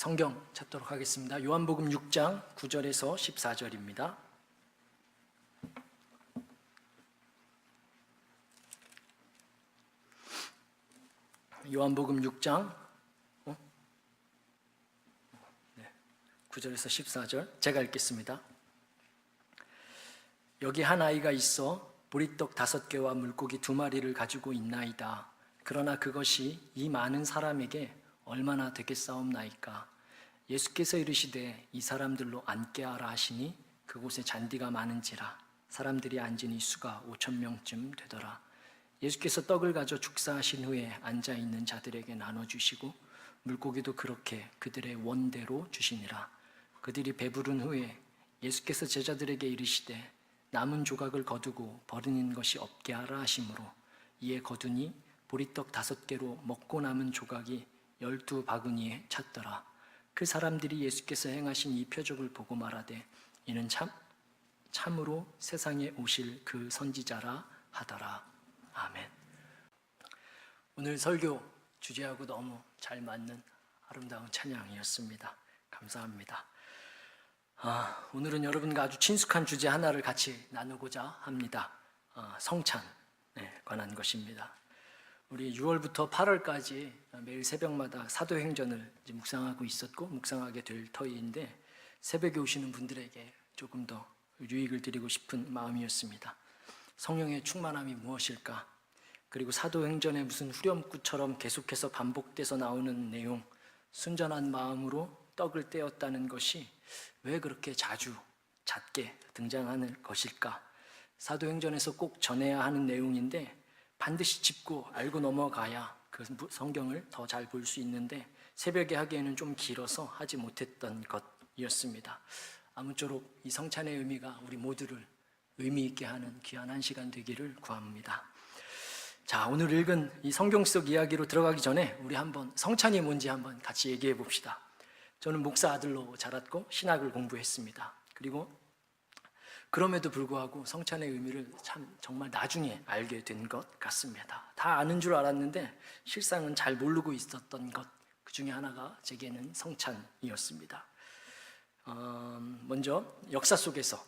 성경 찾도록 하겠습니다. 요한복음 6장 9절에서 14절입니다. 요한복음 6장 9절에서 14절 제가 읽겠습니다. 여기 한 아이가 있어 보리떡 5개와 물고기 2마리를 가지고 있나이다. 그러나 그것이 이 많은 사람에게 얼마나 되겠사옵나이까. 예수께서 이르시되 이 사람들로 앉게 하라 하시니 그곳에 잔디가 많은지라 사람들이 앉으니 수가 5,000명쯤 되더라. 예수께서 떡을 가져 축사하신 후에 앉아있는 자들에게 나눠주시고 물고기도 그렇게 그들의 원대로 주시니라. 그들이 배부른 후에 예수께서 제자들에게 이르시되 남은 조각을 거두고 버리는 것이 없게 하라 하시므로 이에 거두니 보리떡 5개로 먹고 남은 조각이 12바구니에 찼더라. 그 사람들이 예수께서 행하신 이 표적을 보고 말하되 이는 참으로 세상에 오실 그 선지자라 하더라. 아멘. 오늘 설교 주제하고 너무 잘 맞는 아름다운 찬양이었습니다. 감사합니다. 오늘은 여러분과 아주 친숙한 주제 하나를 같이 나누고자 합니다. 성찬에 관한 것입니다. 우리 6월부터 8월까지 매일 새벽마다 사도행전을 묵상하고 있었고 묵상하게 될 터인데 새벽에 오시는 분들에게 조금 더 유익을 드리고 싶은 마음이었습니다. 성령의 충만함이 무엇일까? 그리고 사도행전에 무슨 후렴구처럼 계속해서 반복돼서 나오는 내용, 순전한 마음으로 떡을 떼었다는 것이 왜 그렇게 자주 잦게 등장하는 것일까? 사도행전에서 꼭 전해야 하는 내용인데 반드시 짚고 알고 넘어가야 그 성경을 더 잘 볼 수 있는데 새벽에 하기에는 좀 길어서 하지 못했던 것이었습니다. 아무쪼록 이 성찬의 의미가 우리 모두를 의미 있게 하는 귀한 한 시간 되기를 구합니다. 자, 오늘 읽은 이 성경 속 이야기로 들어가기 전에 우리 한번 성찬이 뭔지 한번 같이 얘기해 봅시다. 저는 목사 아들로 자랐고 신학을 공부했습니다. 그리고 그럼에도 불구하고 성찬의 의미를 정말 나중에 알게 된 것 같습니다. 다 아는 줄 알았는데 실상은 잘 모르고 있었던 것, 그 중에 하나가 제게는 성찬이었습니다. 먼저 역사 속에서,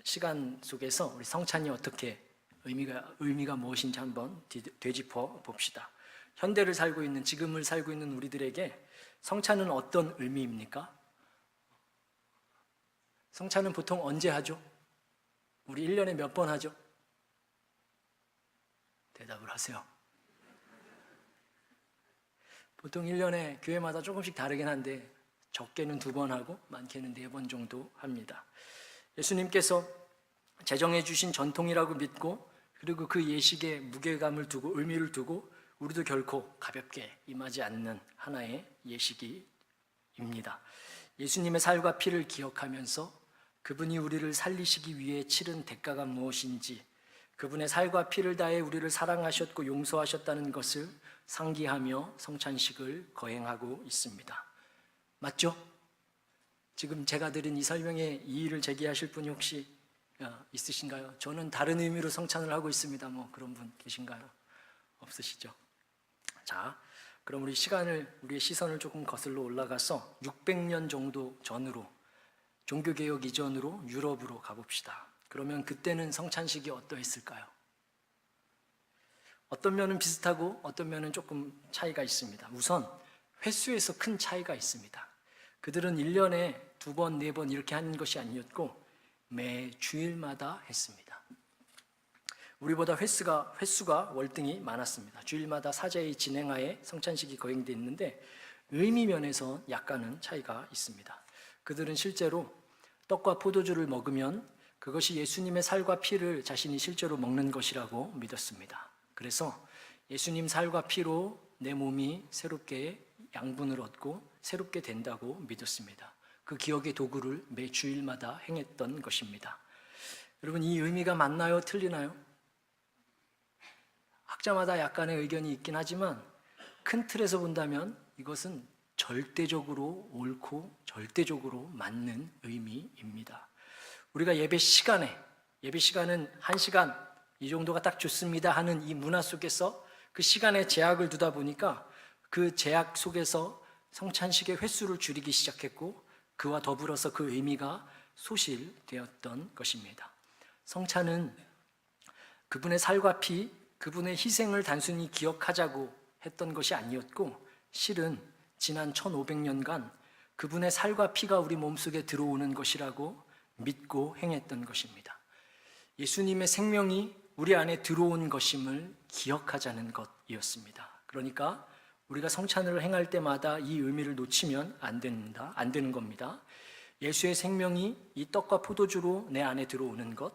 시간 속에서 우리 성찬이 어떻게 의미가 무엇인지 한번 되짚어 봅시다. 현대를 살고 있는, 지금을 살고 있는 우리들에게 성찬은 어떤 의미입니까? 성찬은 보통 언제 하죠? 우리 1년에 몇 번 하죠? 대답을 하세요. 보통 1년에 교회마다 조금씩 다르긴 한데 적게는 2번 하고 많게는 4번 정도 합니다. 예수님께서 제정해 주신 전통이라고 믿고 그리고 그 예식에 무게감을 두고 의미를 두고 우리도 결코 가볍게 임하지 않는 하나의 예식입니다. 예수님의 살과 피를 기억하면서 그분이 우리를 살리시기 위해 치른 대가가 무엇인지, 그분의 살과 피를 다해 우리를 사랑하셨고 용서하셨다는 것을 상기하며 성찬식을 거행하고 있습니다. 맞죠? 지금 제가 드린 이 설명에 이의를 제기하실 분이 혹시 있으신가요? 저는 다른 의미로 성찬을 하고 있습니다. 뭐 그런 분 계신가요? 없으시죠? 자, 그럼 우리의 시선을 조금 거슬러 올라가서 600년 정도 전으로, 종교개혁 이전으로 유럽으로 가봅시다. 그러면 그때는 성찬식이 어떠했을까요? 어떤 면은 비슷하고 어떤 면은 조금 차이가 있습니다. 우선 횟수에서 큰 차이가 있습니다. 그들은 1년에 2번, 4번 이렇게 하는 것이 아니었고 매 주일마다 했습니다. 우리보다 횟수가 월등히 많았습니다. 주일마다 사제의 진행하에 성찬식이 거행됐는데 의미 면에서 약간은 차이가 있습니다. 그들은 실제로 떡과 포도주를 먹으면 그것이 예수님의 살과 피를 자신이 실제로 먹는 것이라고 믿었습니다. 그래서 예수님 살과 피로 내 몸이 새롭게 양분을 얻고 새롭게 된다고 믿었습니다. 그 기억의 도구를 매 주일마다 행했던 것입니다. 여러분, 이 의미가 맞나요? 틀리나요? 학자마다 약간의 의견이 있긴 하지만 큰 틀에서 본다면 이것은 절대적으로 옳고 절대적으로 맞는 의미입니다. 우리가 예배 시간은 1시간 이 정도가 딱 좋습니다 하는 이 문화 속에서 그 시간에 제약을 두다 보니까 그 제약 속에서 성찬식의 횟수를 줄이기 시작했고 그와 더불어서 그 의미가 소실되었던 것입니다. 성찬은 그분의 살과 피, 그분의 희생을 단순히 기억하자고 했던 것이 아니었고 실은 지난 1500년간 그분의 살과 피가 우리 몸속에 들어오는 것이라고 믿고 행했던 것입니다. 예수님의 생명이 우리 안에 들어온 것임을 기억하자는 것이었습니다. 그러니까 우리가 성찬을 행할 때마다 이 의미를 놓치면 안 되는 겁니다. 예수의 생명이 이 떡과 포도주로 내 안에 들어오는 것,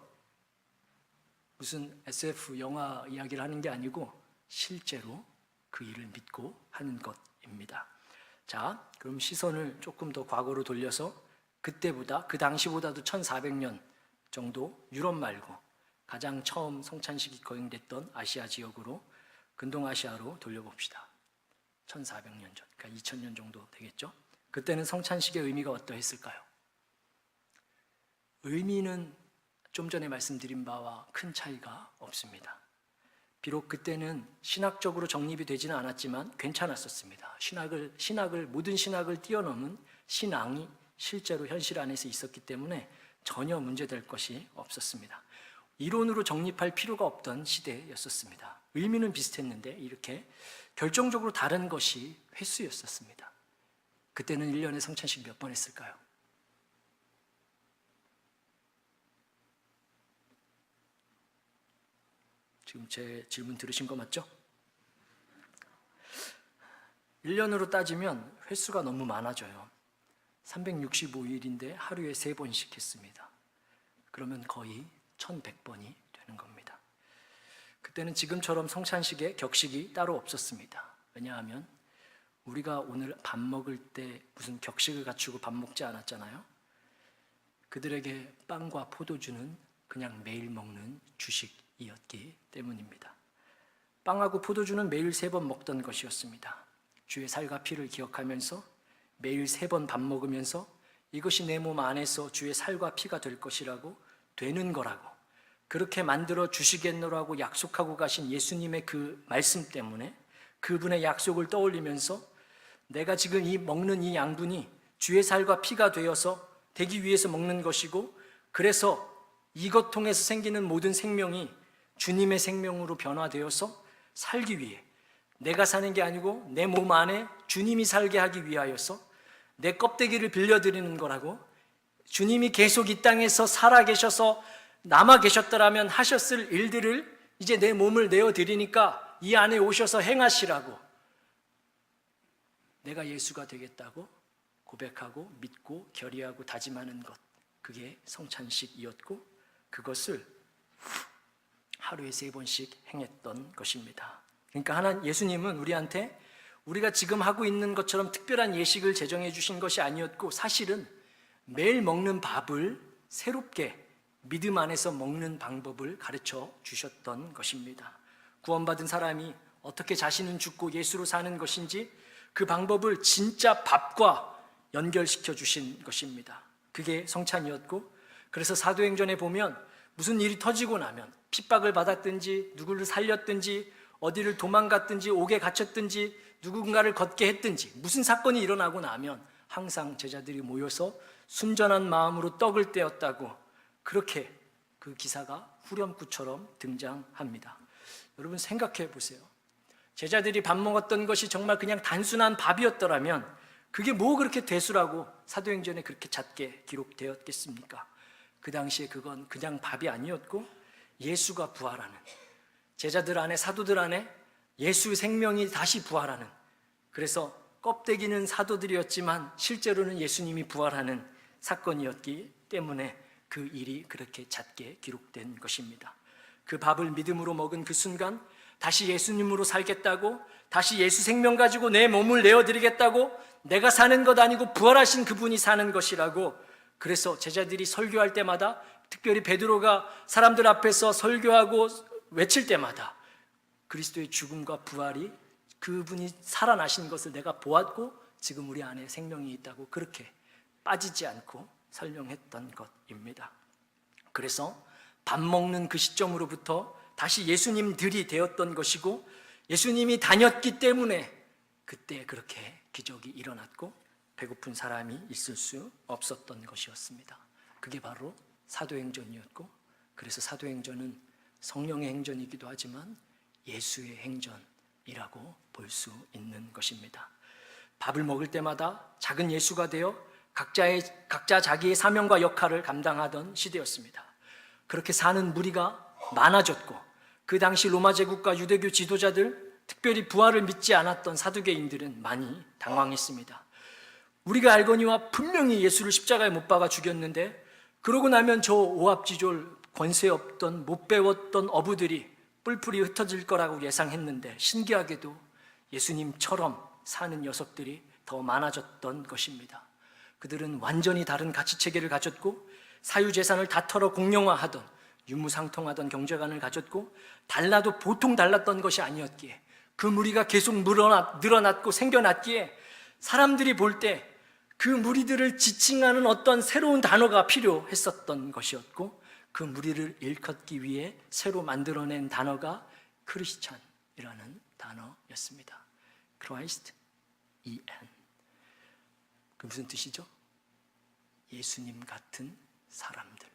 무슨 SF 영화 이야기를 하는 게 아니고 실제로 그 일을 믿고 하는 것입니다. 자, 그럼 시선을 조금 더 과거로 돌려서 그때보다, 그 당시보다도 1400년 정도 유럽 말고 가장 처음 성찬식이 거행됐던 아시아 지역으로, 근동아시아로 돌려봅시다. 1400년 전, 그러니까 2000년 정도 되겠죠? 그때는 성찬식의 의미가 어떠했을까요? 의미는 좀 전에 말씀드린 바와 큰 차이가 없습니다. 비록 그때는 신학적으로 정립이 되지는 않았지만 괜찮았었습니다. 모든 신학을 뛰어넘은 신앙이 실제로 현실 안에서 있었기 때문에 전혀 문제될 것이 없었습니다. 이론으로 정립할 필요가 없던 시대였었습니다. 의미는 비슷했는데 이렇게 결정적으로 다른 것이 횟수였었습니다. 그때는 1년에 성찬식 몇 번 했을까요? 지금 제 질문 들으신 거 맞죠? 1년으로 따지면 횟수가 너무 많아져요. 365일인데 하루에 3번씩 했습니다. 그러면 거의 1100번이 되는 겁니다. 그때는 지금처럼 성찬식에 격식이 따로 없었습니다. 왜냐하면 우리가 오늘 밥 먹을 때 무슨 격식을 갖추고 밥 먹지 않았잖아요. 그들에게 빵과 포도주는 그냥 매일 먹는 주식이었기 때문입니다. 빵하고 포도주는 매일 3번 먹던 것이었습니다. 주의 살과 피를 기억하면서 매일 3번 밥 먹으면서 이것이 내 몸 안에서 주의 살과 피가 될 것이라고, 되는 거라고, 그렇게 만들어 주시겠노라고 약속하고 가신 예수님의 그 말씀 때문에 그분의 약속을 떠올리면서 내가 지금 먹는 이 양분이 주의 살과 피가 되기 위해서 먹는 것이고, 그래서 이것 통해서 생기는 모든 생명이 주님의 생명으로 변화되어서 살기 위해, 내가 사는 게 아니고 내 몸 안에 주님이 살게 하기 위하여서 내 껍데기를 빌려드리는 거라고, 주님이 계속 이 땅에서 살아계셔서 남아 계셨더라면 하셨을 일들을 이제 내 몸을 내어드리니까 이 안에 오셔서 행하시라고, 내가 예수가 되겠다고 고백하고 믿고 결의하고 다짐하는 것, 그게 성찬식이었고 그것을 하루에 3번씩 행했던 것입니다. 그러니까 예수님은 우리한테 우리가 지금 하고 있는 것처럼 특별한 예식을 제정해 주신 것이 아니었고, 사실은 매일 먹는 밥을 새롭게 믿음 안에서 먹는 방법을 가르쳐 주셨던 것입니다. 구원받은 사람이 어떻게 자신은 죽고 예수로 사는 것인지 그 방법을 진짜 밥과 연결시켜 주신 것입니다. 그게 성찬이었고, 그래서 사도행전에 보면 무슨 일이 터지고 나면 핍박을 받았든지 누구를 살렸든지 어디를 도망갔든지 옥에 갇혔든지 누군가를 걷게 했든지 무슨 사건이 일어나고 나면 항상 제자들이 모여서 순전한 마음으로 떡을 떼었다고, 그렇게 그 기사가 후렴구처럼 등장합니다. 여러분 생각해 보세요. 제자들이 밥 먹었던 것이 정말 그냥 단순한 밥이었더라면 그게 뭐 그렇게 대수라고 사도행전에 그렇게 잦게 기록되었겠습니까? 그 당시에 그건 그냥 밥이 아니었고 예수가 부활하는, 제자들 안에, 사도들 안에 예수의 생명이 다시 부활하는, 그래서 껍데기는 사도들이었지만 실제로는 예수님이 부활하는 사건이었기 때문에 그 일이 그렇게 잦게 기록된 것입니다. 그 밥을 믿음으로 먹은 그 순간 다시 예수님으로 살겠다고, 다시 예수 생명 가지고 내 몸을 내어드리겠다고, 내가 사는 것 아니고 부활하신 그분이 사는 것이라고, 그래서 제자들이 설교할 때마다, 특별히 베드로가 사람들 앞에서 설교하고 외칠 때마다 그리스도의 죽음과 부활이, 그분이 살아나신 것을 내가 보았고 지금 우리 안에 생명이 있다고 그렇게 빠지지 않고 설명했던 것입니다. 그래서 밥 먹는 그 시점으로부터 다시 예수님들이 되었던 것이고, 예수님이 다녔기 때문에 그때 그렇게 기적이 일어났고 배고픈 사람이 있을 수 없었던 것이었습니다. 그게 바로 사도행전이었고, 그래서 사도행전은 성령의 행전이기도 하지만 예수의 행전이라고 볼 수 있는 것입니다. 밥을 먹을 때마다 작은 예수가 되어 각자 자기의 사명과 역할을 감당하던 시대였습니다. 그렇게 사는 무리가 많아졌고, 그 당시 로마 제국과 유대교 지도자들, 특별히 부활을 믿지 않았던 사두개인들은 많이 당황했습니다. 우리가 알거니와 분명히 예수를 십자가에 못 박아 죽였는데, 그러고 나면 저 오합지졸 권세 없던 못 배웠던 어부들이 뿔뿔이 흩어질 거라고 예상했는데, 신기하게도 예수님처럼 사는 녀석들이 더 많아졌던 것입니다. 그들은 완전히 다른 가치체계를 가졌고, 사유재산을 다 털어 공용화하던 유무상통하던 경제관을 가졌고, 달라도 보통 달랐던 것이 아니었기에, 그 무리가 계속 늘어났고 생겨났기에 사람들이 볼 때 그 무리들을 지칭하는 어떤 새로운 단어가 필요했었던 것이었고, 그 무리를 일컫기 위해 새로 만들어낸 단어가 크리스찬이라는 단어였습니다. Christ, E-N. 그 무슨 뜻이죠? 예수님 같은 사람들.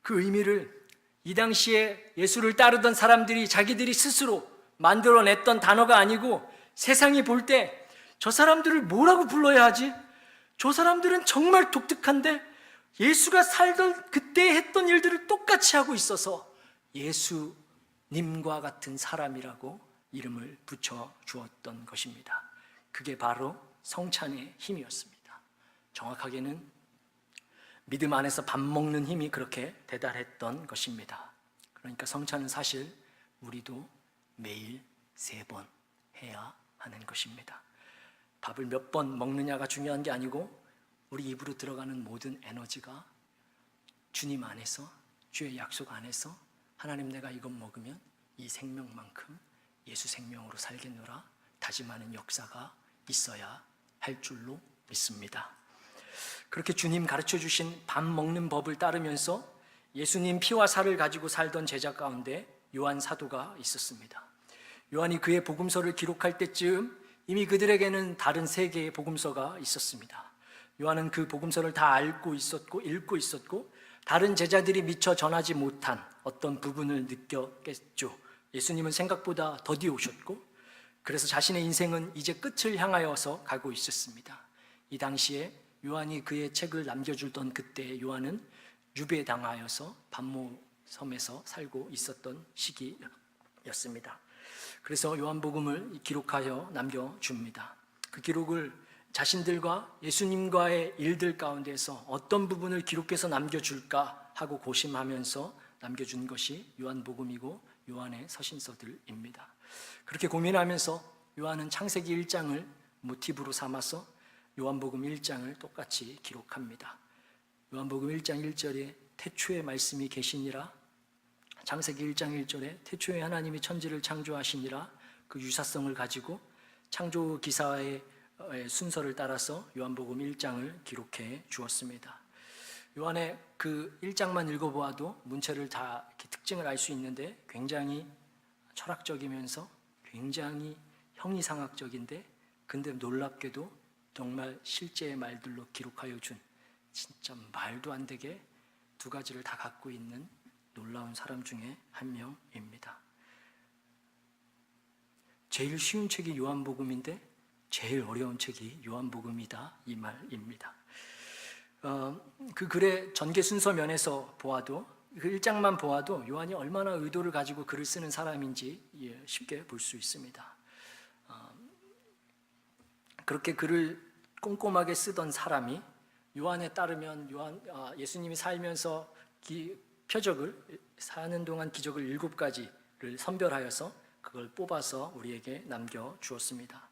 그 의미를 이 당시에 예수를 따르던 사람들이 자기들이 스스로 만들어냈던 단어가 아니고, 세상이 볼 때 저 사람들을 뭐라고 불러야 하지? 저 사람들은 정말 독특한데 예수가 살던 그때 했던 일들을 똑같이 하고 있어서 예수님과 같은 사람이라고 이름을 붙여 주었던 것입니다. 그게 바로 성찬의 힘이었습니다. 정확하게는 믿음 안에서 밥 먹는 힘이 그렇게 대달했던 것입니다. 그러니까 성찬은 사실 우리도 매일 3번 해야 하는 것입니다. 밥을 몇 번 먹느냐가 중요한 게 아니고, 우리 입으로 들어가는 모든 에너지가 주님 안에서, 주의 약속 안에서 하나님, 내가 이것 먹으면 이 생명만큼 예수 생명으로 살겠노라 다짐하는 역사가 있어야 할 줄로 믿습니다. 그렇게 주님 가르쳐 주신 밥 먹는 법을 따르면서 예수님 피와 살을 가지고 살던 제자 가운데 요한 사도가 있었습니다. 요한이 그의 복음서를 기록할 때쯤 이미 그들에게는 다른 3개의 복음서가 있었습니다. 요한은 그 복음서를 다 알고 있었고 읽고 있었고, 다른 제자들이 미처 전하지 못한 어떤 부분을 느꼈겠죠. 예수님은 생각보다 더디 오셨고, 그래서 자신의 인생은 이제 끝을 향하여서 가고 있었습니다. 이 당시에 요한이 그의 책을 남겨주던 그때 요한은 유배당하여서 반모 섬에서 살고 있었던 시기였습니다. 그래서 요한복음을 기록하여 남겨줍니다. 그 기록을 자신들과 예수님과의 일들 가운데서 어떤 부분을 기록해서 남겨줄까 하고 고심하면서 남겨준 것이 요한복음이고 요한의 서신서들입니다. 그렇게 고민하면서 요한은 창세기 1장을 모티브로 삼아서 요한복음 1장을 똑같이 기록합니다. 요한복음 1장 1절에 태초에 말씀이 계시니라, 창세기 1장 1절에 태초에 하나님이 천지를 창조하시니라, 그 유사성을 가지고 창조 기사의 순서를 따라서 요한복음 1장을 기록해 주었습니다. 요한의 그 1장만 읽어보아도 문체를 다 이렇게 특징을 알 수 있는데, 굉장히 철학적이면서 굉장히 형이상학적인데, 근데 놀랍게도 정말 실제의 말들로 기록하여 준, 진짜 말도 안 되게 2가지를 다 갖고 있는 놀라운 사람 중에 한 명입니다. 제일 쉬운 책이 요한복음인데 제일 어려운 책이 요한복음이다, 이 말입니다. 그 글의 전개 순서 면에서 보아도, 그 1장만 보아도 요한이 얼마나 의도를 가지고 글을 쓰는 사람인지 쉽게 볼 수 있습니다. 그렇게 글을 꼼꼼하게 쓰던 사람이 요한에 따르면 예수님이 살면서 표적을, 사는 동안 기적을 7가지를 선별하여서 그걸 뽑아서 우리에게 남겨주었습니다.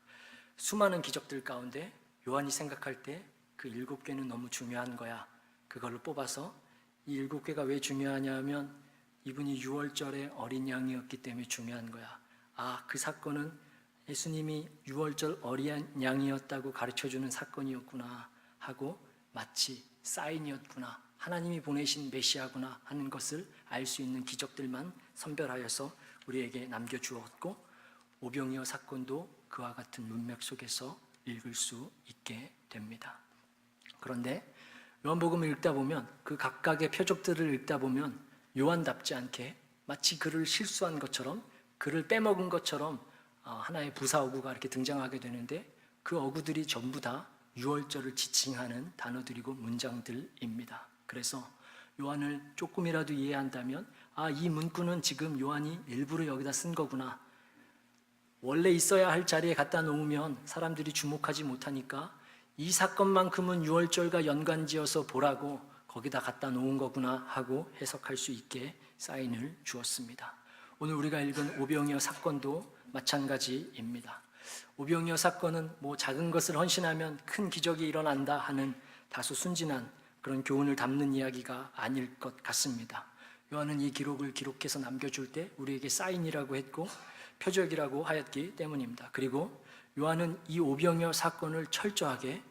수많은 기적들 가운데 요한이 생각할 때 그 7개는 너무 중요한 거야, 그걸로 뽑아서, 이 7개가 왜 중요하냐면 이분이 6월절에 어린 양이었기 때문에 중요한 거야. 그 사건은 예수님이 6월절 어린 양이었다고 가르쳐주는 사건이었구나 하고, 마치 사인이었구나, 하나님이 보내신 메시아구나 하는 것을 알 수 있는 기적들만 선별하여서 우리에게 남겨주었고, 오병이어 사건도 그와 같은 문맥 속에서 읽을 수 있게 됩니다. 그런데 요한복음을 읽다 보면 그 각각의 표적들을 읽다 보면 요한답지 않게 마치 그를 실수한 것처럼 그를 빼먹은 것처럼 하나의 부사 어구가 이렇게 등장하게 되는데 그 어구들이 전부 다 유월절을 지칭하는 단어들이고 문장들입니다. 그래서 요한을 조금이라도 이해한다면 이 문구는 지금 요한이 일부러 여기다 쓴 거구나. 원래 있어야 할 자리에 갖다 놓으면 사람들이 주목하지 못하니까 이 사건만큼은 유월절과 연관지어서 보라고 거기다 갖다 놓은 거구나 하고 해석할 수 있게 사인을 주었습니다. 오늘 우리가 읽은 오병이어 사건도 마찬가지입니다. 오병이어 사건은 작은 것을 헌신하면 큰 기적이 일어난다 하는 다소 순진한 그런 교훈을 담는 이야기가 아닐 것 같습니다. 요한은 이 기록을 기록해서 남겨줄 때 우리에게 사인이라고 했고 표적이라고 하였기 때문입니다. 그리고 요한은 이 오병이어 사건을 철저하게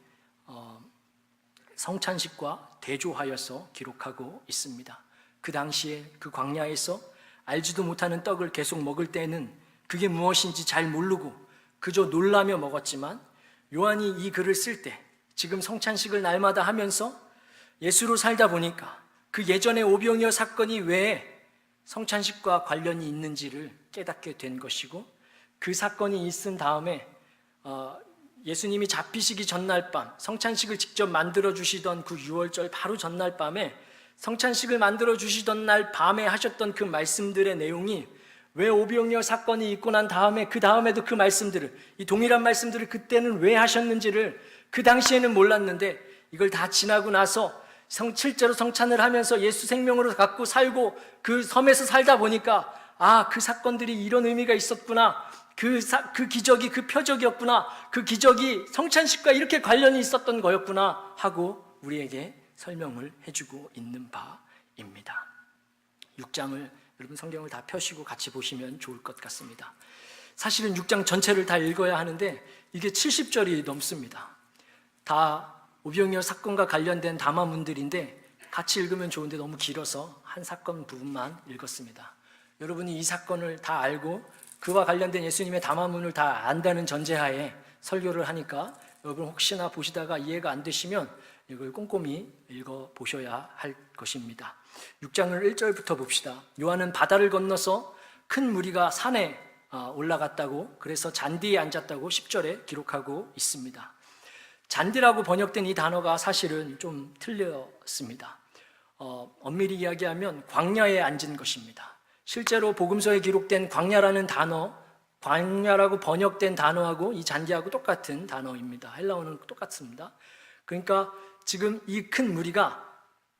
성찬식과 대조하여서 기록하고 있습니다. 그 당시에 그 광야에서 알지도 못하는 떡을 계속 먹을 때는 그게 무엇인지 잘 모르고 그저 놀라며 먹었지만 요한이 이 글을 쓸 때 지금 성찬식을 날마다 하면서 예수로 살다 보니까 그 예전의 오병이어 사건이 왜 성찬식과 관련이 있는지를 깨닫게 된 것이고 그 사건이 있은 다음에 예수님이 잡히시기 전날 밤 성찬식을 직접 만들어 주시던 그 유월절 바로 전날 밤에 성찬식을 만들어 주시던 날 밤에 하셨던 그 말씀들의 내용이 왜 오병이어 사건이 있고 난 다음에 그 다음에도 그 말씀들을 이 동일한 말씀들을 그때는 왜 하셨는지를 그 당시에는 몰랐는데 이걸 다 지나고 나서 실제로 성찬을 하면서 예수 생명으로 갖고 살고 그 섬에서 살다 보니까 그 사건들이 이런 의미가 있었구나. 그 기적이 그 표적이었구나. 그 기적이 성찬식과 이렇게 관련이 있었던 거였구나 하고 우리에게 설명을 해주고 있는 바입니다. 6장을 여러분 성경을 다 펴시고 같이 보시면 좋을 것 같습니다. 사실은 6장 전체를 다 읽어야 하는데 이게 70절이 넘습니다. 다 오병이어 사건과 관련된 담화문들인데 같이 읽으면 좋은데 너무 길어서 한 사건 부분만 읽었습니다. 여러분이 이 사건을 다 알고 그와 관련된 예수님의 담화문을 다 안다는 전제하에 설교를 하니까 여러분 혹시나 보시다가 이해가 안 되시면 이걸 꼼꼼히 읽어보셔야 할 것입니다. 6장을 1절부터 봅시다. 요한은 바다를 건너서 큰 무리가 산에 올라갔다고 그래서 잔디에 앉았다고 10절에 기록하고 있습니다. 잔디라고 번역된 이 단어가 사실은 좀 틀렸습니다. 엄밀히 이야기하면 광야에 앉은 것입니다. 실제로 복음서에 기록된 광야라는 단어, 광야라고 번역된 단어하고 이 잔디하고 똑같은 단어입니다. 헬라어는 똑같습니다. 그러니까 지금 이 큰 무리가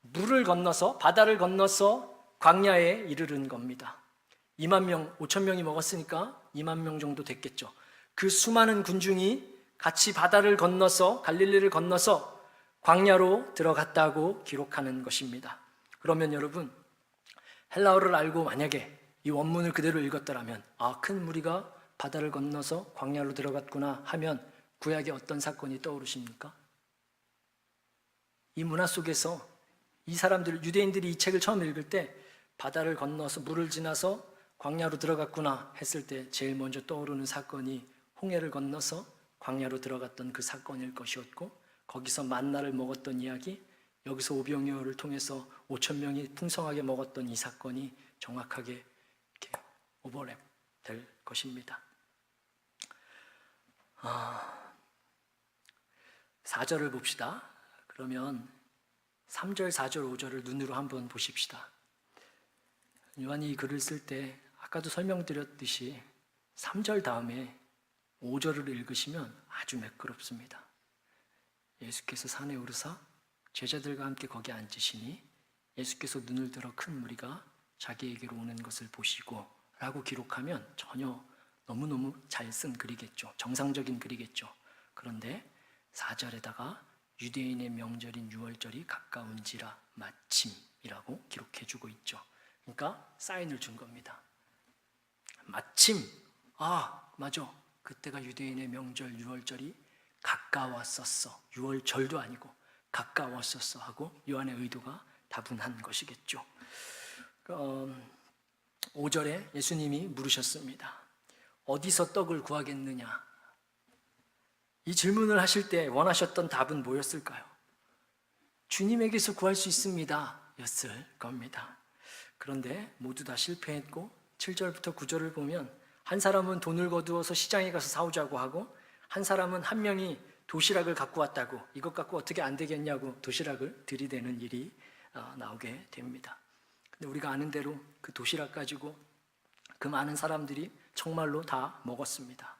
물을 건너서 바다를 건너서 광야에 이르른 겁니다. 2만 명, 5천 명이 먹었으니까 2만 명 정도 됐겠죠. 그 수많은 군중이 같이 바다를 건너서 갈릴리를 건너서 광야로 들어갔다고 기록하는 것입니다. 그러면 여러분 헬라어를 알고 만약에 이 원문을 그대로 읽었더라면 큰 무리가 바다를 건너서 광야로 들어갔구나 하면 구약의 어떤 사건이 떠오르십니까? 이 문화 속에서 이 사람들 유대인들이 이 책을 처음 읽을 때 바다를 건너서 물을 지나서 광야로 들어갔구나 했을 때 제일 먼저 떠오르는 사건이 홍해를 건너서 광야로 들어갔던 그 사건일 것이었고 거기서 만나를 먹었던 이야기, 여기서 오병이어를 통해서 5천 명이 풍성하게 먹었던 이 사건이 정확하게 이렇게 오버랩 될 것입니다. 4절을 봅시다. 그러면 3절, 4절, 5절을 눈으로 한번 보십시다. 요한이 이 글을 쓸 때 아까도 설명드렸듯이 3절 다음에 5절을 읽으시면 아주 매끄럽습니다. 예수께서 산에 오르사 제자들과 함께 거기 앉으시니 예수께서 눈을 들어 큰 무리가 자기에게로 오는 것을 보시고 라고 기록하면 전혀 너무너무 잘 쓴 글이겠죠. 정상적인 글이겠죠. 그런데 4절에다가 유대인의 명절인 유월절이 가까운지라 마침이라고 기록해주고 있죠. 그러니까 사인을 준 겁니다. 마침, 맞아. 그때가 유대인의 명절 유월절이 가까웠었어. 유월절도 아니고 가까웠었어 하고 요한의 의도가 다분한 것이겠죠. 5절에 예수님이 물으셨습니다. 어디서 떡을 구하겠느냐? 이 질문을 하실 때 원하셨던 답은 뭐였을까요? 주님에게서 구할 수 있습니다 였을 겁니다. 그런데 모두 다 실패했고 7절부터 9절을 보면 한 사람은 돈을 거두어서 시장에 가서 사오자고 하고, 한 사람은 한 명이 도시락을 갖고 왔다고, 이것 갖고 어떻게 안 되겠냐고 도시락을 들이대는 일이 나오게 됩니다. 근데 우리가 아는 대로 그 도시락 가지고 그 많은 사람들이 정말로 다 먹었습니다.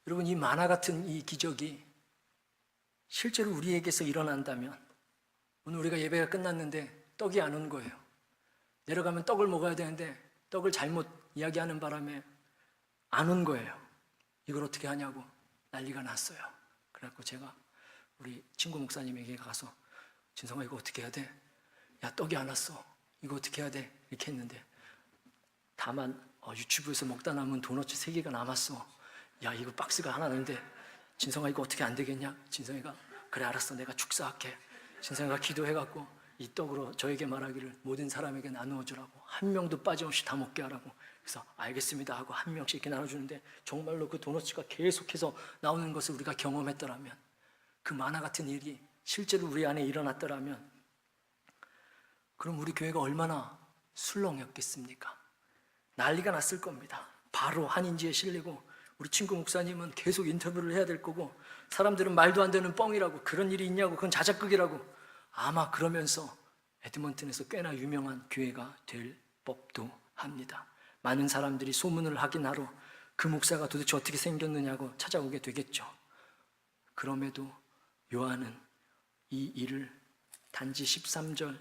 여러분, 이 만화 같은 이 기적이 실제로 우리에게서 일어난다면, 오늘 우리가 예배가 끝났는데 떡이 안 온 거예요. 내려가면 떡을 먹어야 되는데 떡을 잘못 이야기하는 바람에 안 온 거예요. 이걸 어떻게 하냐고 난리가 났어요. 그래갖고 제가 우리 친구 목사님에게 가서, 진성아 이거 어떻게 해야 돼? 야, 떡이 안 왔어. 이거 어떻게 해야 돼? 이렇게 했는데, 다만 유튜브에서 먹다 남은 도넛 3개가 남았어. 야, 이거 박스가 하나 있는데 진성아 이거 어떻게 안 되겠냐? 진성이가 그래 알았어, 내가 축사할게. 진성이가 기도해갖고 이 떡으로 저에게 말하기를 모든 사람에게 나누어 주라고, 한 명도 빠짐없이 다 먹게 하라고. 그래서 알겠습니다 하고 한 명씩 이렇게 나눠주는데, 정말로 그 도넛가 계속해서 나오는 것을 우리가 경험했더라면, 그 만화 같은 일이 실제로 우리 안에 일어났더라면, 그럼 우리 교회가 얼마나 술렁였겠습니까? 난리가 났을 겁니다. 바로 한인지에 실리고, 우리 친구 목사님은 계속 인터뷰를 해야 될 거고, 사람들은 말도 안 되는 뻥이라고, 그런 일이 있냐고, 그건 자작극이라고, 아마 그러면서 에드먼튼에서 꽤나 유명한 교회가 될 법도 합니다. 많은 사람들이 소문을 확인하러 그 목사가 도대체 어떻게 생겼느냐고 찾아오게 되겠죠. 그럼에도 요한은 이 일을 단지 13절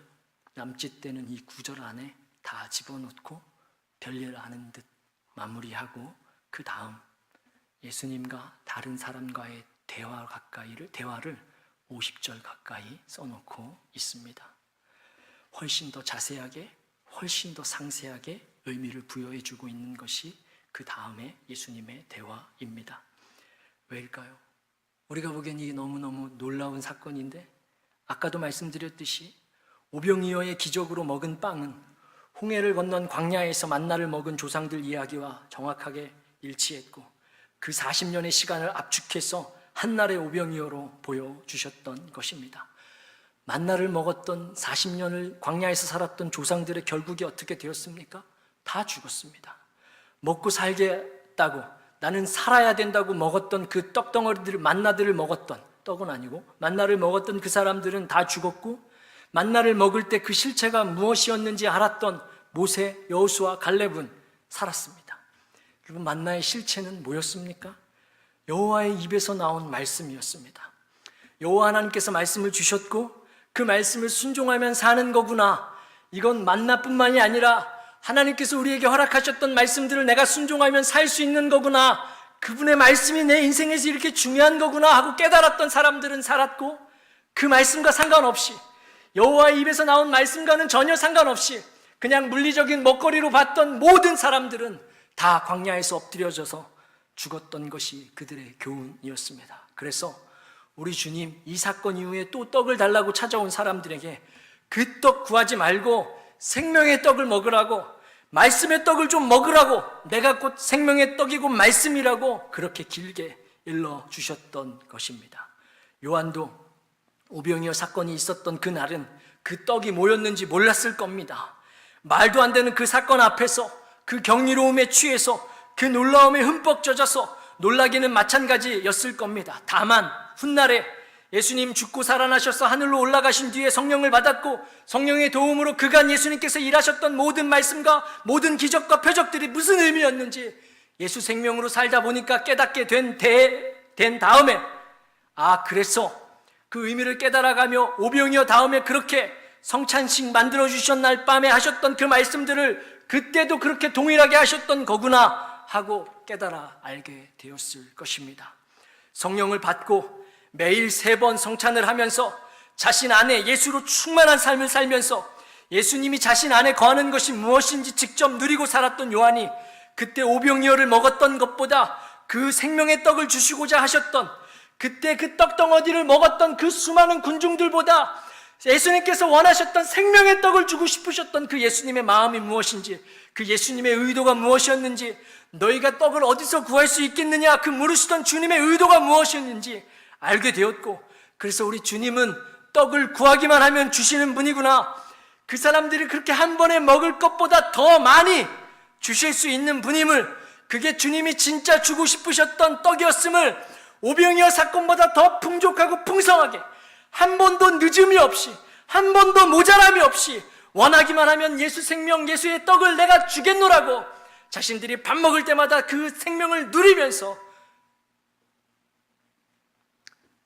남짓되는 이 9절 안에 다 집어넣고 별일 아는 듯 마무리하고, 그 다음 예수님과 다른 사람과의 대화를 50절 가까이 써놓고 있습니다. 훨씬 더 자세하게, 훨씬 더 상세하게 의미를 부여해주고 있는 것이 그 다음에 예수님의 대화입니다. 왜일까요? 우리가 보기엔 이게 너무너무 놀라운 사건인데, 아까도 말씀드렸듯이 오병이어의 기적으로 먹은 빵은 홍해를 건넌 광야에서 만나를 먹은 조상들 이야기와 정확하게 일치했고, 그 40년의 시간을 압축해서 한날의 오병이어로 보여주셨던 것입니다. 만나를 먹었던 40년을 광야에서 살았던 조상들의 결국이 어떻게 되었습니까? 다 죽었습니다. 먹고 살겠다고, 나는 살아야 된다고 먹었던 그 떡덩어리들, 만나들을 먹었던, 떡은 아니고 만나를 먹었던 그 사람들은 다 죽었고, 만나를 먹을 때 그 실체가 무엇이었는지 알았던 모세, 여호수아, 갈렙은 살았습니다. 여러분, 만나의 실체는 뭐였습니까? 여호와의 입에서 나온 말씀이었습니다. 여호와 하나님께서 말씀을 주셨고, 그 말씀을 순종하면 사는 거구나. 이건 만나뿐만이 아니라 하나님께서 우리에게 허락하셨던 말씀들을 내가 순종하면 살 수 있는 거구나, 그분의 말씀이 내 인생에서 이렇게 중요한 거구나 하고 깨달았던 사람들은 살았고, 그 말씀과 상관없이, 여호와의 입에서 나온 말씀과는 전혀 상관없이 그냥 물리적인 먹거리로 봤던 모든 사람들은 다 광야에서 엎드려져서 죽었던 것이 그들의 교훈이었습니다. 그래서 우리 주님, 이 사건 이후에 또 떡을 달라고 찾아온 사람들에게 그 떡 구하지 말고 생명의 떡을 먹으라고, 말씀의 떡을 좀 먹으라고, 내가 곧 생명의 떡이고 말씀이라고 그렇게 길게 일러주셨던 것입니다. 요한도 오병이어 사건이 있었던 그날은 그 떡이 뭐였는지 몰랐을 겁니다. 말도 안 되는 그 사건 앞에서, 그 경이로움에 취해서, 그 놀라움에 흠뻑 젖어서 놀라기는 마찬가지였을 겁니다. 다만 훗날에 예수님 죽고 살아나셔서 하늘로 올라가신 뒤에 성령을 받았고, 성령의 도움으로 그간 예수님께서 일하셨던 모든 말씀과 모든 기적과 표적들이 무슨 의미였는지 예수 생명으로 살다 보니까 깨닫게 된 다음에, 그래서 그 의미를 깨달아가며 오병이어 다음에 그렇게 성찬식 만들어주셨 날 밤에 하셨던 그 말씀들을 그때도 그렇게 동일하게 하셨던 거구나 하고 깨달아 알게 되었을 것입니다. 성령을 받고 매일 3번 성찬을 하면서 자신 안에 예수로 충만한 삶을 살면서 예수님이 자신 안에 거하는 것이 무엇인지 직접 누리고 살았던 요한이 그때 오병이어를 먹었던 것보다 그 생명의 떡을 주시고자 하셨던, 그때 그 떡덩어리를 먹었던 그 수많은 군중들보다 예수님께서 원하셨던 생명의 떡을 주고 싶으셨던 그 예수님의 마음이 무엇인지 그 예수님의 의도가 무엇이었는지, 너희가 떡을 어디서 구할 수 있겠느냐, 그 물으시던 주님의 의도가 무엇이었는지 알게 되었고, 그래서 우리 주님은 떡을 구하기만 하면 주시는 분이구나, 그 사람들이 그렇게 한 번에 먹을 것보다 더 많이 주실 수 있는 분임을, 그게 주님이 진짜 주고 싶으셨던 떡이었음을, 오병이어 사건보다 더 풍족하고 풍성하게, 한 번도 늦음이 없이, 한 번도 모자람이 없이, 원하기만 하면 예수 생명, 예수의 떡을 내가 주겠노라고 자신들이 밥 먹을 때마다 그 생명을 누리면서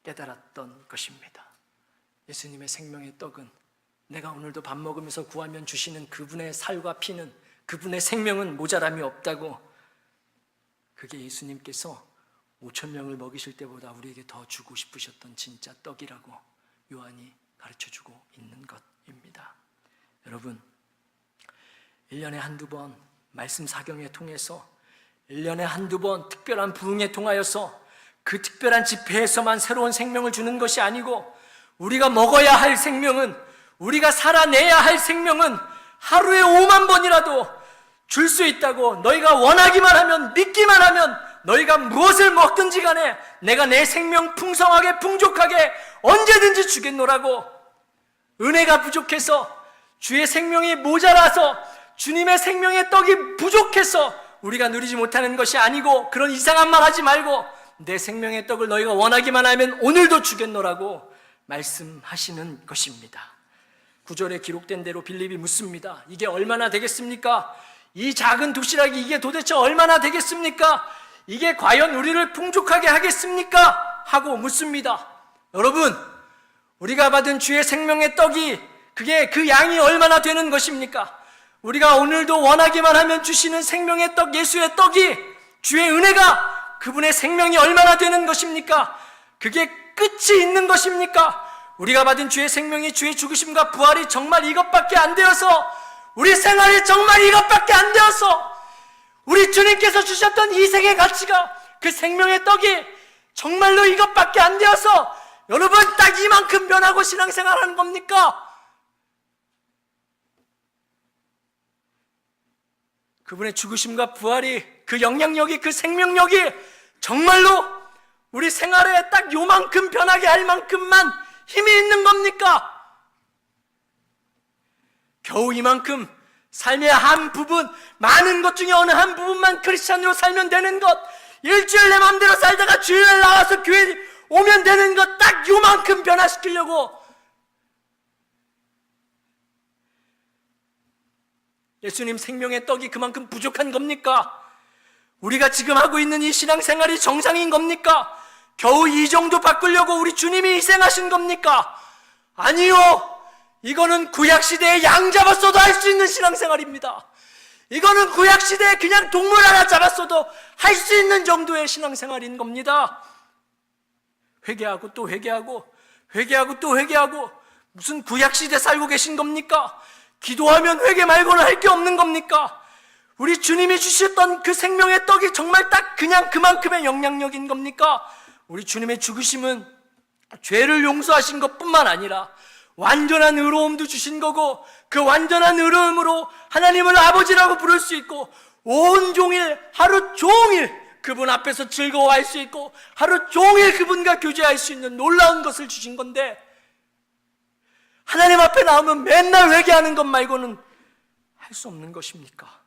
깨달았던 것입니다. 예수님의 생명의 떡은, 내가 오늘도 밥 먹으면서 구하면 주시는 그분의 살과 피는, 그분의 생명은 모자람이 없다고, 그게 예수님께서 5,000명을 먹이실 때보다 우리에게 더 주고 싶으셨던 진짜 떡이라고 요한이 가르쳐주고 있는 것입니다. 여러분, 1년에 한두 번 말씀 사경에 통해서, 1년에 한두 번 특별한 부흥에 통하여서 그 특별한 집회에서만 새로운 생명을 주는 것이 아니고, 우리가 먹어야 할 생명은, 우리가 살아내야 할 생명은 하루에 5만 번이라도 줄 수 있다고, 너희가 원하기만 하면, 믿기만 하면 너희가 무엇을 먹든지 간에 내가 내 생명 풍성하게 풍족하게 언제든지 주겠노라고. 은혜가 부족해서, 주의 생명이 모자라서, 주님의 생명의 떡이 부족해서 우리가 누리지 못하는 것이 아니고, 그런 이상한 말 하지 말고 내 생명의 떡을 너희가 원하기만 하면 오늘도 주겠노라고 말씀하시는 것입니다. 9절에 기록된 대로 빌립이 묻습니다. 이게 얼마나 되겠습니까? 이 작은 도시락이 이게 도대체 얼마나 되겠습니까? 이게 과연 우리를 풍족하게 하겠습니까? 하고 묻습니다. 여러분, 우리가 받은 주의 생명의 떡이, 그게 그 양이 얼마나 되는 것입니까? 우리가 오늘도 원하기만 하면 주시는 생명의 떡, 예수의 떡이, 주의 은혜가, 그분의 생명이 얼마나 되는 것입니까? 그게 끝이 있는 것입니까? 우리가 받은 주의 생명이, 주의 죽으심과 부활이 정말 이것밖에 안 되어서, 우리 생활이 정말 이것밖에 안 되어서, 우리 주님께서 주셨던 희생의 가치가, 그 생명의 떡이 정말로 이것밖에 안 되어서 여러분 딱 이만큼 변하고 신앙생활하는 겁니까? 그분의 죽으심과 부활이, 그 영향력이, 그 생명력이 정말로 우리 생활에 딱 요만큼 변하게 할 만큼만 힘이 있는 겁니까? 겨우 이만큼 삶의 한 부분, 많은 것 중에 어느 한 부분만 크리스찬으로 살면 되는 것, 일주일 내 맘대로 살다가 주일날 나와서 교회 오면 되는 것, 딱 요만큼 변화시키려고 예수님 생명의 떡이 그만큼 부족한 겁니까? 우리가 지금 하고 있는 이 신앙생활이 정상인 겁니까? 겨우 이 정도 바꾸려고 우리 주님이 희생하신 겁니까? 아니요. 이거는 구약시대에 양 잡았어도 할 수 있는 신앙생활입니다. 이거는 구약시대에 그냥 동물 하나 잡았어도 할 수 있는 정도의 신앙생활인 겁니다. 회개하고 또 회개하고, 회개하고 또 회개하고, 무슨 구약시대 살고 계신 겁니까? 기도하면 회개 말고는 할 게 없는 겁니까? 우리 주님이 주셨던 그 생명의 떡이 정말 딱 그냥 그만큼의 영향력인 겁니까? 우리 주님의 죽으심은 죄를 용서하신 것뿐만 아니라 완전한 의로움도 주신 거고, 그 완전한 의로움으로 하나님을 아버지라고 부를 수 있고, 온종일 하루 종일 그분 앞에서 즐거워할 수 있고, 하루 종일 그분과 교제할 수 있는 놀라운 것을 주신 건데, 하나님 앞에 나오면 맨날 회개하는 것 말고는 할 수 없는 것입니까?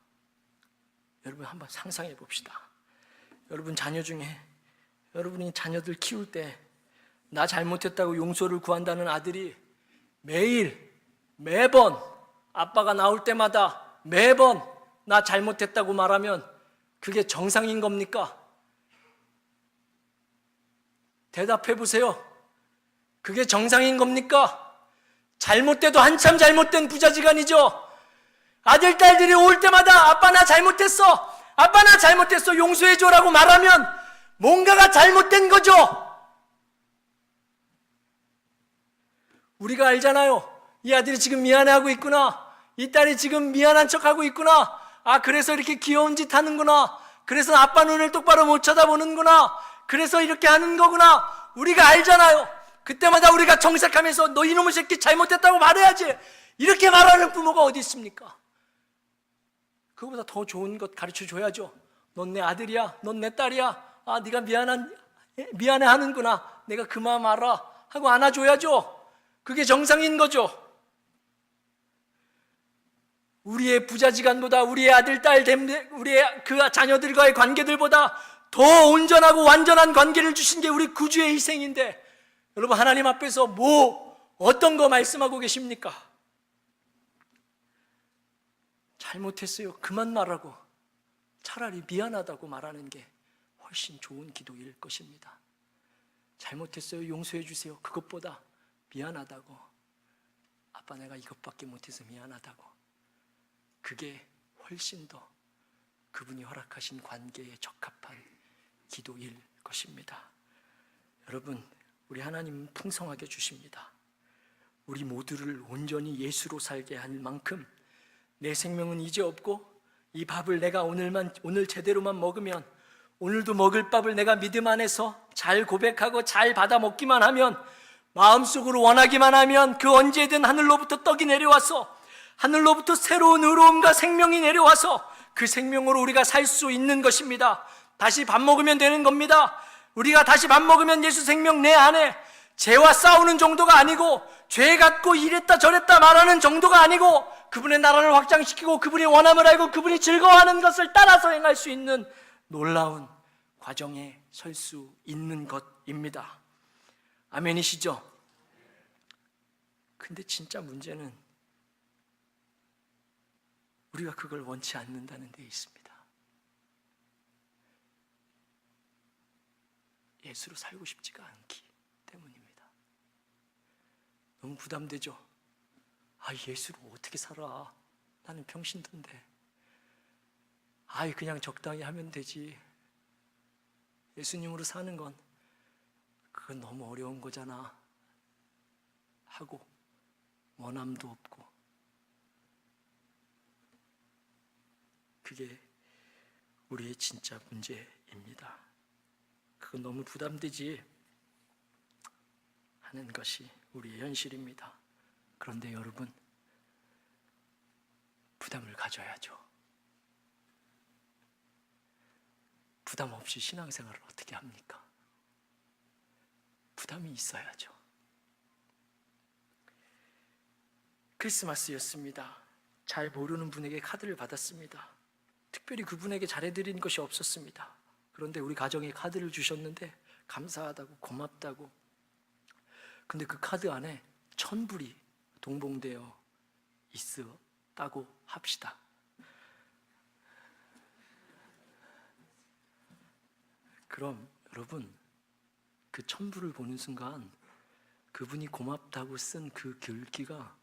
여러분 한번 상상해 봅시다. 여러분 자녀 중에, 여러분이 자녀들 키울 때 나 잘못했다고 용서를 구한다는 아들이 매번 아빠가 나올 때마다 매번 나 잘못했다고 말하면 그게 정상인 겁니까? 대답해 보세요. 그게 정상인 겁니까? 잘못돼도 한참 잘못된 부자지간이죠. 아들, 딸들이 올 때마다 아빠 나 잘못했어, 아빠 나 잘못했어, 용서해줘라고 말하면 뭔가가 잘못된 거죠. 우리가 알잖아요. 이 아들이 지금 미안해하고 있구나, 이 딸이 지금 미안한 척하고 있구나, 아 그래서 이렇게 귀여운 짓 하는구나, 그래서 아빠 눈을 똑바로 못 쳐다보는구나, 그래서 이렇게 하는 거구나. 우리가 알잖아요. 그때마다 우리가 정색하면서 너 이놈의 새끼 잘못했다고 말해야지, 이렇게 말하는 부모가 어디 있습니까? 그거보다 더 좋은 것 가르쳐 줘야죠. 넌 내 아들이야, 넌 내 딸이야. 아, 네가 미안해 하는구나. 내가 그 마음 알아 하고 안아줘야죠. 그게 정상인 거죠. 우리의 부자지간보다, 우리의 아들, 딸, 우리의 그 자녀들과의 관계들보다 더 온전하고 완전한 관계를 주신 게 우리 구주의 희생인데, 여러분, 하나님 앞에서 어떤 거 말씀하고 계십니까? 잘못했어요, 그만 말하고 차라리 미안하다고 말하는 게 훨씬 좋은 기도일 것입니다. 잘못했어요, 용서해 주세요, 그것보다 미안하다고, 아빠 내가 이것밖에 못해서 미안하다고, 그게 훨씬 더 그분이 허락하신 관계에 적합한 기도일 것입니다. 여러분, 우리 하나님은 풍성하게 주십니다. 우리 모두를 온전히 예수로 살게 할 만큼 내 생명은 이제 없고, 이 밥을 내가 오늘 제대로만 먹으면, 오늘도 먹을 밥을 내가 믿음 안에서 잘 고백하고 잘 받아 먹기만 하면, 마음속으로 원하기만 하면 그 언제든 하늘로부터 떡이 내려와서, 하늘로부터 새로운 의로움과 생명이 내려와서 그 생명으로 우리가 살 수 있는 것입니다. 다시 밥 먹으면 되는 겁니다. 우리가 다시 밥 먹으면 예수 생명 내 안에, 죄와 싸우는 정도가 아니고, 죄 갖고 이랬다 저랬다 말하는 정도가 아니고, 그분의 나라를 확장시키고 그분이 원함을 알고 그분이 즐거워하는 것을 따라서 행할 수 있는 놀라운 과정에 설 수 있는 것입니다. 아멘이시죠? 근데 진짜 문제는 우리가 그걸 원치 않는다는 데 있습니다. 예수로 살고 싶지가 않기 때문입니다. 너무 부담되죠? 아, 예수로 어떻게 살아? 나는 평신도인데. 아이, 그냥 적당히 하면 되지. 예수님으로 사는 건 그건 너무 어려운 거잖아 하고 원함도 없고, 그게 우리의 진짜 문제입니다. 그건 너무 부담되지 하는 것이 우리의 현실입니다. 그런데 여러분, 부담을 가져야죠. 부담 없이 신앙생활을 어떻게 합니까? 부담이 있어야죠. 크리스마스였습니다. 잘 모르는 분에게 카드를 받았습니다. 특별히 그분에게 잘해드린 것이 없었습니다. 그런데 우리 가정에 카드를 주셨는데 감사하다고, 고맙다고. 근데 그 카드 안에 1,000불이 동봉되어 있었다고 합시다. 그럼 여러분, 그 1,000불을 보는 순간 그분이 고맙다고 쓴 그 글귀가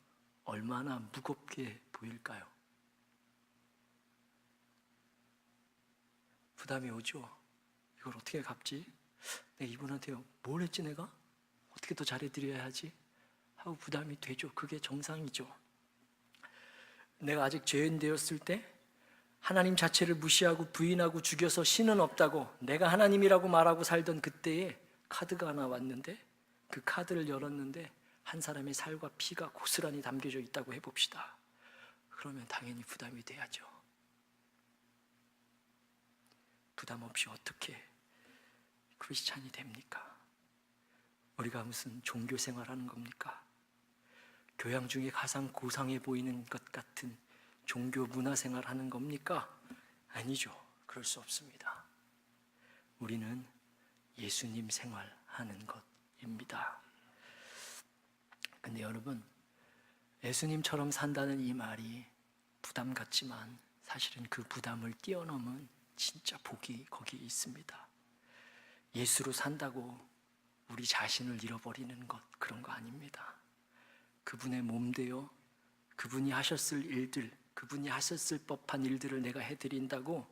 얼마나 무겁게 보일까요? 부담이 오죠. 이걸 어떻게 갚지? 내가 이분한테 뭘 했지 내가? 어떻게 더 잘해드려야 하지? 하고 부담이 되죠. 그게 정상이죠. 내가 아직 죄인 되었을 때 하나님 자체를 무시하고 부인하고 죽여서 신은 없다고 내가 하나님이라고 말하고 살던 그때에 카드가 하나 왔는데, 그 카드를 열었는데 한 사람의 살과 피가 고스란히 담겨져 있다고 해봅시다. 그러면 당연히 부담이 돼야죠. 부담 없이 어떻게 크리스찬이 됩니까? 우리가 무슨 종교 생활하는 겁니까? 교양 중에 가장 고상해 보이는 것 같은 종교 문화 생활하는 겁니까? 아니죠. 그럴 수 없습니다. 우리는 예수님 생활하는 것입니다. 근데 여러분, 예수님처럼 산다는 이 말이 부담 같지만 사실은 그 부담을 뛰어넘은 진짜 복이 거기 있습니다. 예수로 산다고 우리 자신을 잃어버리는 것, 그런 거 아닙니다. 그분의 몸 되어 그분이 하셨을 일들, 그분이 하셨을 법한 일들을 내가 해드린다고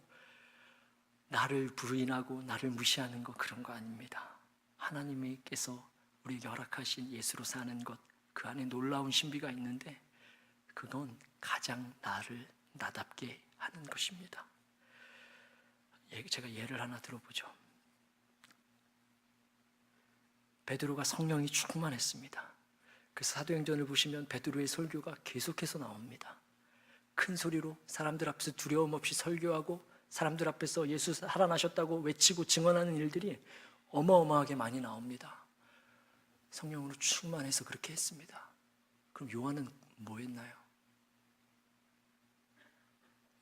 나를 부인하고 나를 무시하는 것, 그런 거 아닙니다. 하나님께서 우리에게 허락하신 예수로 사는 것, 그 안에 놀라운 신비가 있는데 그건 가장 나를 나답게 하는 것입니다. 제가 예를 하나 들어보죠. 베드로가 성령이 충만했습니다. 그래서 사도행전을 보시면 베드로의 설교가 계속해서 나옵니다. 큰 소리로 사람들 앞에서 두려움 없이 설교하고 사람들 앞에서 예수 살아나셨다고 외치고 증언하는 일들이 어마어마하게 많이 나옵니다. 성령으로 충만해서 그렇게 했습니다. 그럼 요한은 뭐 했나요?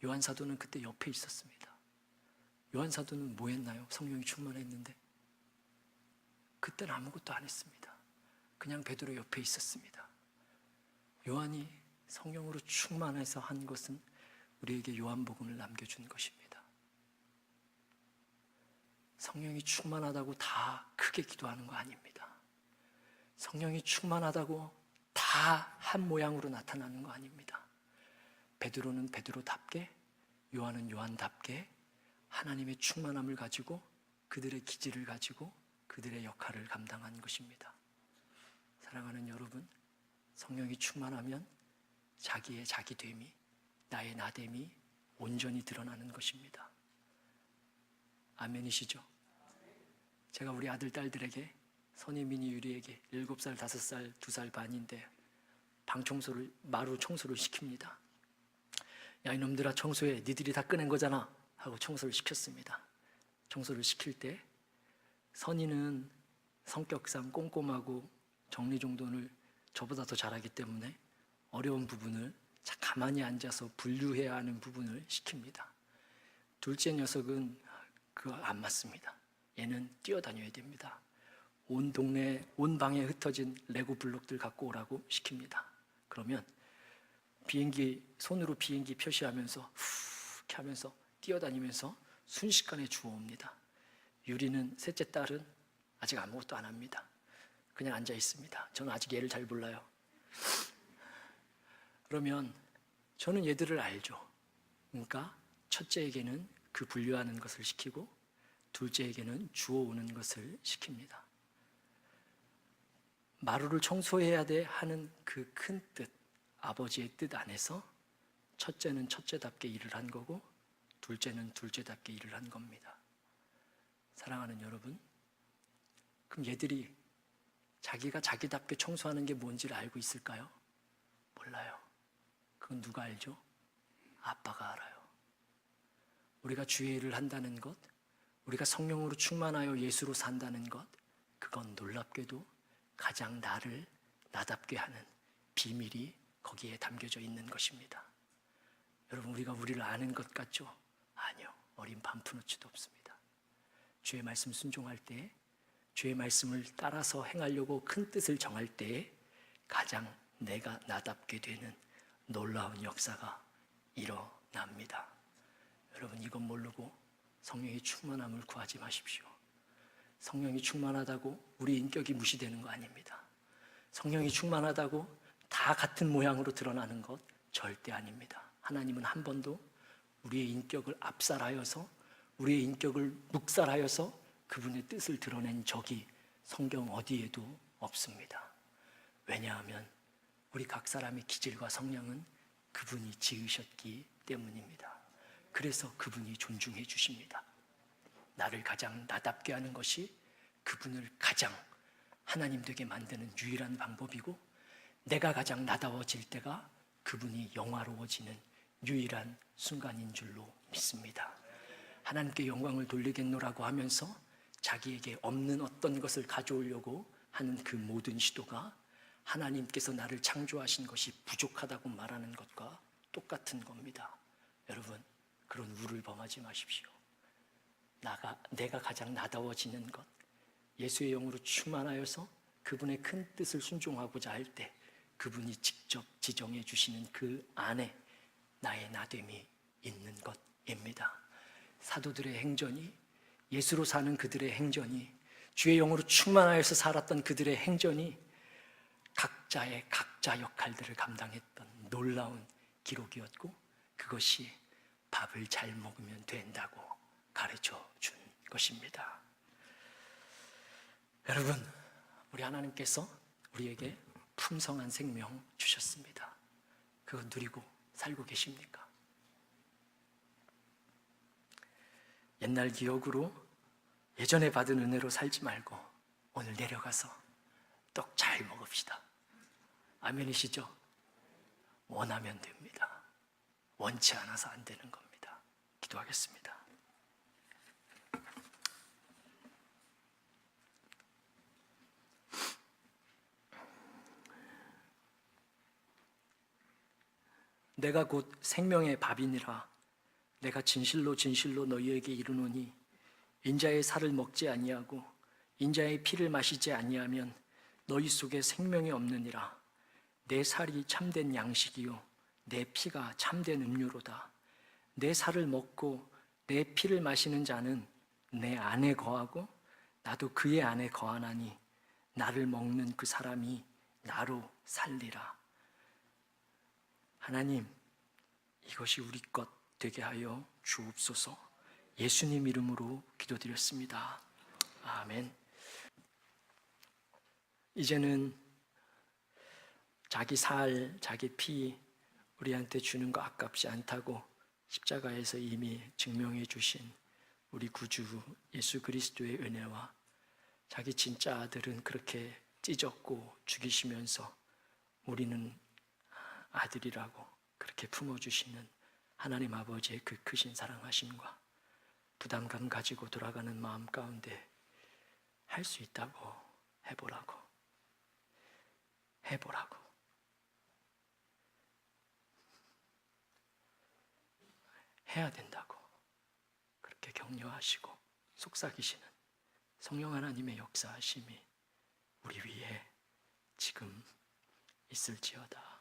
요한 사도는 그때 옆에 있었습니다. 요한 사도는 뭐 했나요? 성령이 충만했는데 그때는 아무것도 안 했습니다. 그냥 베드로 옆에 있었습니다. 요한이 성령으로 충만해서 한 것은 우리에게 요한복음을 남겨준 것입니다. 성령이 충만하다고 다 크게 기도하는 거 아닙니다. 성령이 충만하다고 다 한 모양으로 나타나는 거 아닙니다. 베드로는 베드로답게, 요한은 요한답게 하나님의 충만함을 가지고 그들의 기질을 가지고 그들의 역할을 감당한 것입니다. 사랑하는 여러분, 성령이 충만하면 자기의 자기됨이, 나의 나됨이 온전히 드러나는 것입니다. 아멘이시죠? 제가 우리 아들, 딸들에게, 선희민이, 유리에게 7살, 5살, 2살 반인데 마루 청소를 시킵니다. 야, 이놈들아, 청소해. 니들이 다 꺼낸 거잖아 하고 청소를 시켰습니다. 청소를 시킬 때 선희는 성격상 꼼꼼하고 정리정돈을 저보다 더 잘하기 때문에 어려운 부분을 가만히 앉아서 분류해야 하는 부분을 시킵니다. 둘째 녀석은 그거 안 맞습니다. 얘는 뛰어다녀야 됩니다. 온 동네, 온 방에 흩어진 레고 블록들 갖고 오라고 시킵니다. 그러면 손으로 비행기 표시하면서 후 하면서 뛰어다니면서 순식간에 주워옵니다. 유리는, 셋째 딸은 아직 아무것도 안 합니다. 그냥 앉아 있습니다. 저는 아직 얘를 잘 몰라요. 그러면 저는 얘들을 알죠. 그러니까 첫째에게는 그 분류하는 것을 시키고 둘째에게는 주워오는 것을 시킵니다. 마루를 청소해야 돼 하는 그 큰 뜻, 아버지의 뜻 안에서 첫째는 첫째답게 일을 한 거고 둘째는 둘째답게 일을 한 겁니다. 사랑하는 여러분, 그럼 얘들이 자기가 자기답게 청소하는 게 뭔지를 알고 있을까요? 몰라요. 그건 누가 알죠? 아빠가 알아요. 우리가 주의 일을 한다는 것, 우리가 성령으로 충만하여 예수로 산다는 것, 그건 놀랍게도 가장 나를 나답게 하는 비밀이 거기에 담겨져 있는 것입니다. 여러분, 우리가 우리를 아는 것 같죠? 아니요. 어린 반푼어치도 없습니다. 주의 말씀 순종할 때, 주의 말씀을 따라서 행하려고 큰 뜻을 정할 때에 가장 내가 나답게 되는 놀라운 역사가 일어납니다. 여러분, 이건 모르고 성령의 충만함을 구하지 마십시오. 성령이 충만하다고 우리 인격이 무시되는 거 아닙니다. 성령이 충만하다고 다 같은 모양으로 드러나는 것 절대 아닙니다. 하나님은 한 번도 우리의 인격을 압살하여서, 우리의 인격을 묵살하여서 그분의 뜻을 드러낸 적이 성경 어디에도 없습니다. 왜냐하면 우리 각 사람의 기질과 성향은 그분이 지으셨기 때문입니다. 그래서 그분이 존중해 주십니다. 나를 가장 나답게 하는 것이 그분을 가장 하나님 되게 만드는 유일한 방법이고, 내가 가장 나다워질 때가 그분이 영화로워지는 유일한 순간인 줄로 믿습니다. 하나님께 영광을 돌리겠노라고 하면서 자기에게 없는 어떤 것을 가져오려고 하는 그 모든 시도가 하나님께서 나를 창조하신 것이 부족하다고 말하는 것과 똑같은 겁니다. 여러분, 그런 우를 범하지 마십시오. 내가 가장 나다워지는 것, 예수의 영으로 충만하여서 그분의 큰 뜻을 순종하고자 할 때 그분이 직접 지정해 주시는 그 안에 나의 나됨이 있는 것입니다. 사도들의 행전이, 예수로 사는 그들의 행전이, 주의 영으로 충만하여서 살았던 그들의 행전이 각자의 각자 역할들을 감당했던 놀라운 기록이었고, 그것이 밥을 잘 먹으면 된다고 가르쳐 준 것입니다. 여러분, 우리 하나님께서 우리에게 풍성한 생명 주셨습니다. 그거 누리고 살고 계십니까? 옛날 기억으로, 예전에 받은 은혜로 살지 말고 오늘 내려가서 떡 잘 먹읍시다. 아멘이시죠? 원하면 됩니다. 원치 않아서 안 되는 겁니다. 기도하겠습니다. 내가 곧 생명의 밥이니라. 내가 진실로 진실로 너희에게 이르노니 인자의 살을 먹지 아니하고 인자의 피를 마시지 아니하면 너희 속에 생명이 없느니라. 내 살이 참된 양식이요 내 피가 참된 음료로다. 내 살을 먹고 내 피를 마시는 자는 내 안에 거하고 나도 그의 안에 거하나니 나를 먹는 그 사람이 나로 살리라. 하나님, 이것이 우리 것 되게 하여 주옵소서. 예수님 이름으로 기도드렸습니다. 아멘. 이제는 자기 살, 자기 피 우리한테 주는 거 아깝지 않다고 십자가에서 이미 증명해 주신 우리 구주 예수 그리스도의 은혜와 자기 진짜 아들은 그렇게 찢었고 죽이시면서 우리는 아들이라고 그렇게 품어주시는 하나님 아버지의 그 크신 사랑하심과 부담감 가지고 돌아가는 마음 가운데 할 수 있다고 해보라고 해야 된다고 그렇게 격려하시고 속삭이시는 성령 하나님의 역사하심이 우리 위에 지금 있을지어다.